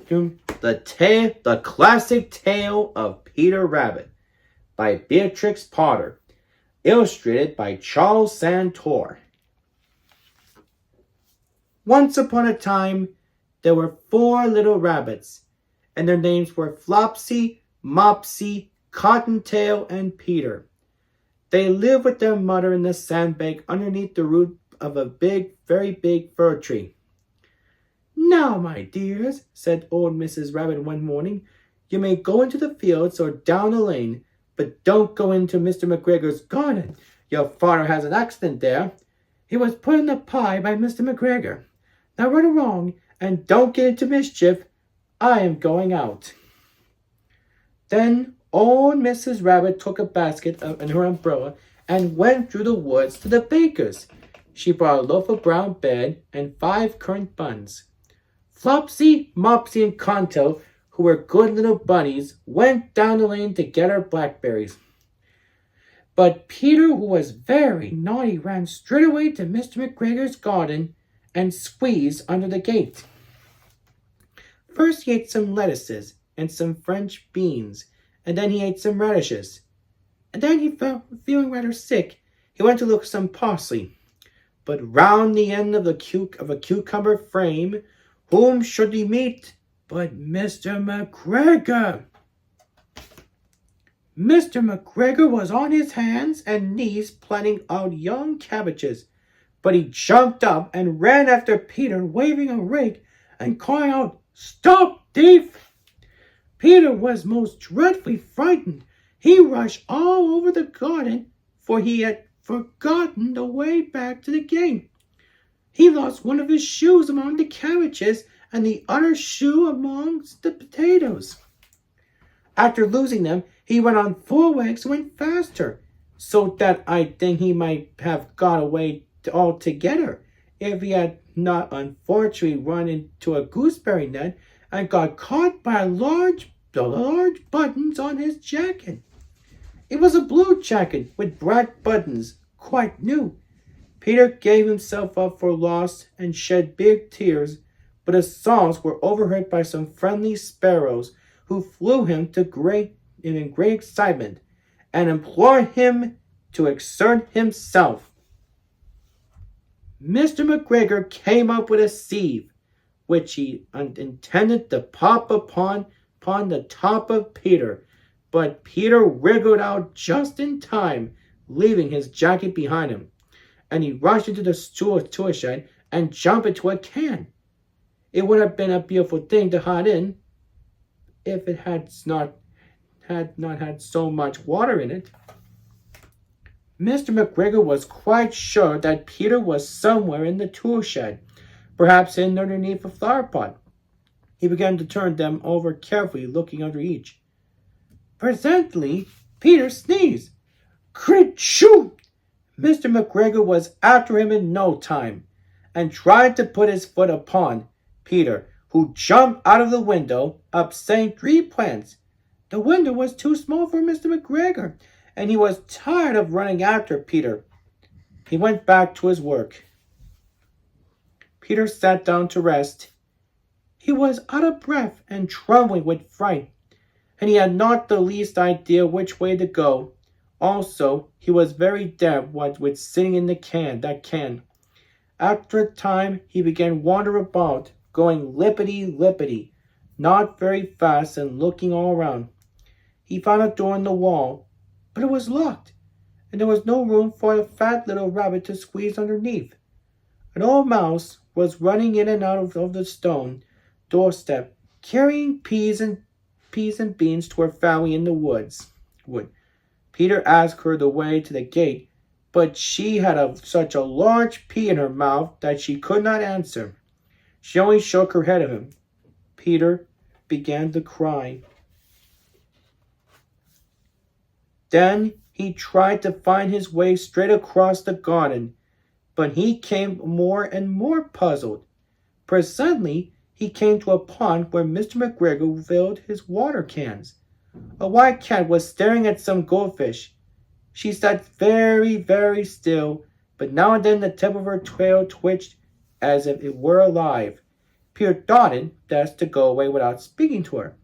The Classic Tale of Peter Rabbit by Beatrix Potter. Illustrated by Charles Santor. Once upon a time, there were 4 little rabbits, and their names were Flopsy, Mopsy, Cottontail, and Peter. They lived with their mother in the sandbank underneath the root of a very big fir tree. "Now, my dears," said old Mrs. Rabbit one morning, "you may go into the fields or down the lane, but don't go into Mr. McGregor's garden. Your father has an accident there. He was put in the pie by Mr. McGregor. Now run along, and don't get into mischief. I am going out." Then old Mrs. Rabbit took a basket and her umbrella and went through the woods to the baker's. She brought a loaf of brown bread and 5 currant buns. Flopsy, Mopsy, and Conto, who were good little bunnies, went down the lane to get her blackberries. But Peter, who was very naughty, ran straight away to Mr. McGregor's garden and squeezed under the gate. First he ate some lettuces and some French beans, and then he ate some radishes. And then he feeling rather sick, he went to look for some parsley. But round the end of a cucumber frame, whom should he meet but Mr. McGregor? Mr. McGregor was on his hands and knees planting out young cabbages, but he jumped up and ran after Peter, waving a rake and calling out, "Stop, thief!" Peter was most dreadfully frightened. He rushed all over the garden, for he had forgotten the way back to the gate. He lost one of his shoes among the cabbages and the other shoe amongst the potatoes. After losing them, he went on 4 legs and went faster, so that I think he might have got away altogether if he had not unfortunately run into a gooseberry net and got caught by the large buttons on his jacket. It was a blue jacket with bright buttons, quite new. Peter gave himself up for lost and shed big tears, but his songs were overheard by some friendly sparrows who flew him in great excitement and implored him to exert himself. Mr. McGregor came up with a sieve, which he intended to pop upon the top of Peter, but Peter wriggled out just in time, leaving his jacket behind him, and he rushed into the tool shed and jumped into a can. It would have been a beautiful thing to hide in if it had not had so much water in it. Mr. McGregor was quite sure that Peter was somewhere in the tool shed, perhaps hidden underneath a flower pot. He began to turn them over carefully, looking under each. Presently, Peter sneezed. Crit-shoo! Mr. McGregor was after him in no time, and tried to put his foot upon Peter, who jumped out of the window, upsetting 3 plants. The window was too small for Mr. McGregor, and he was tired of running after Peter. He went back to his work. Peter sat down to rest. He was out of breath and trembling with fright, and he had not the least idea which way to go. Also, he was very damp with sitting in that can. After a time, he began wandering about, going lippity-lippity, not very fast, and looking all around. He found a door in the wall, but it was locked, and there was no room for a fat little rabbit to squeeze underneath. An old mouse was running in and out of the stone doorstep, carrying peas and beans to her family in the wood. Peter asked her the way to the gate, but she had such a large pea in her mouth that she could not answer. She only shook her head at him. Peter began to cry. Then he tried to find his way straight across the garden, but he came more and more puzzled. Presently, he came to a pond where Mr. McGregor filled his water cans. A white cat was staring at some goldfish. She sat very, very still, but now and then the tip of her tail twitched as if it were alive, Peter thought it best to go away without speaking to her.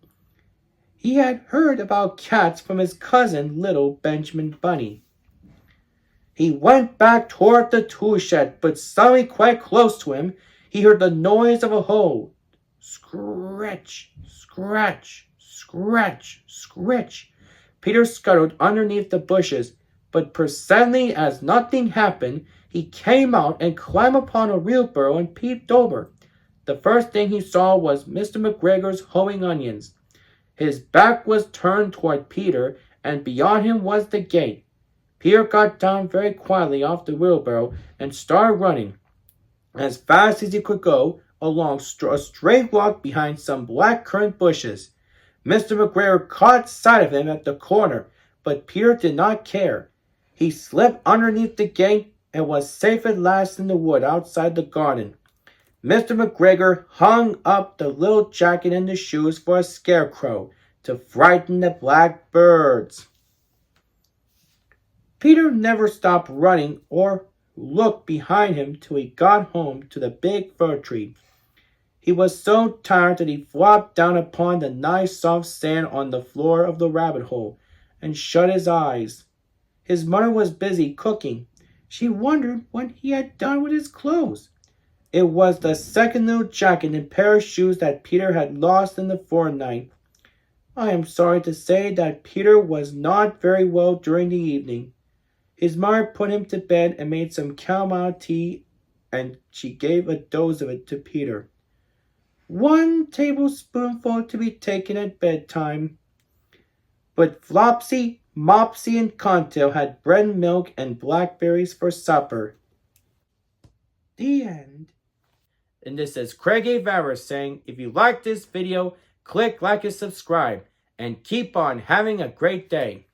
He had heard about cats from his cousin, little Benjamin Bunny. He went back toward the tool shed, but suddenly quite close to him, he heard the noise of a hoe. Scratch, scratch, scratch, scratch. Peter scuttled underneath the bushes, but presently, as nothing happened, he came out and climbed upon a wheelbarrow and peeped over. The first thing he saw was Mr. McGregor's hoeing onions. His back was turned toward Peter, and beyond him was the gate. Peter got down very quietly off the wheelbarrow and started running as fast as he could go along a straight walk behind some black currant bushes. Mr. McGregor caught sight of him at the corner, but Peter did not care. He slipped underneath the gate and was safe at last in the wood outside the garden. Mr. McGregor hung up the little jacket and the shoes for a scarecrow to frighten the black birds. Peter never stopped running or looked behind him till he got home to the big fir tree. He was so tired that he flopped down upon the nice soft sand on the floor of the rabbit hole and shut his eyes. His mother was busy cooking. She wondered what he had done with his clothes. It was the second little jacket and pair of shoes that Peter had lost in the fortnight. I am sorry to say that Peter was not very well during the evening. His mother put him to bed and made some chamomile tea, and she gave a dose of it to Peter. 1 tablespoonful to be taken at bedtime. But Flopsy, Mopsy, and Cottontail had bread and milk and blackberries for supper. The end. And this is Craig A. Varus saying, if you like this video, click like and subscribe, and keep on having a great day.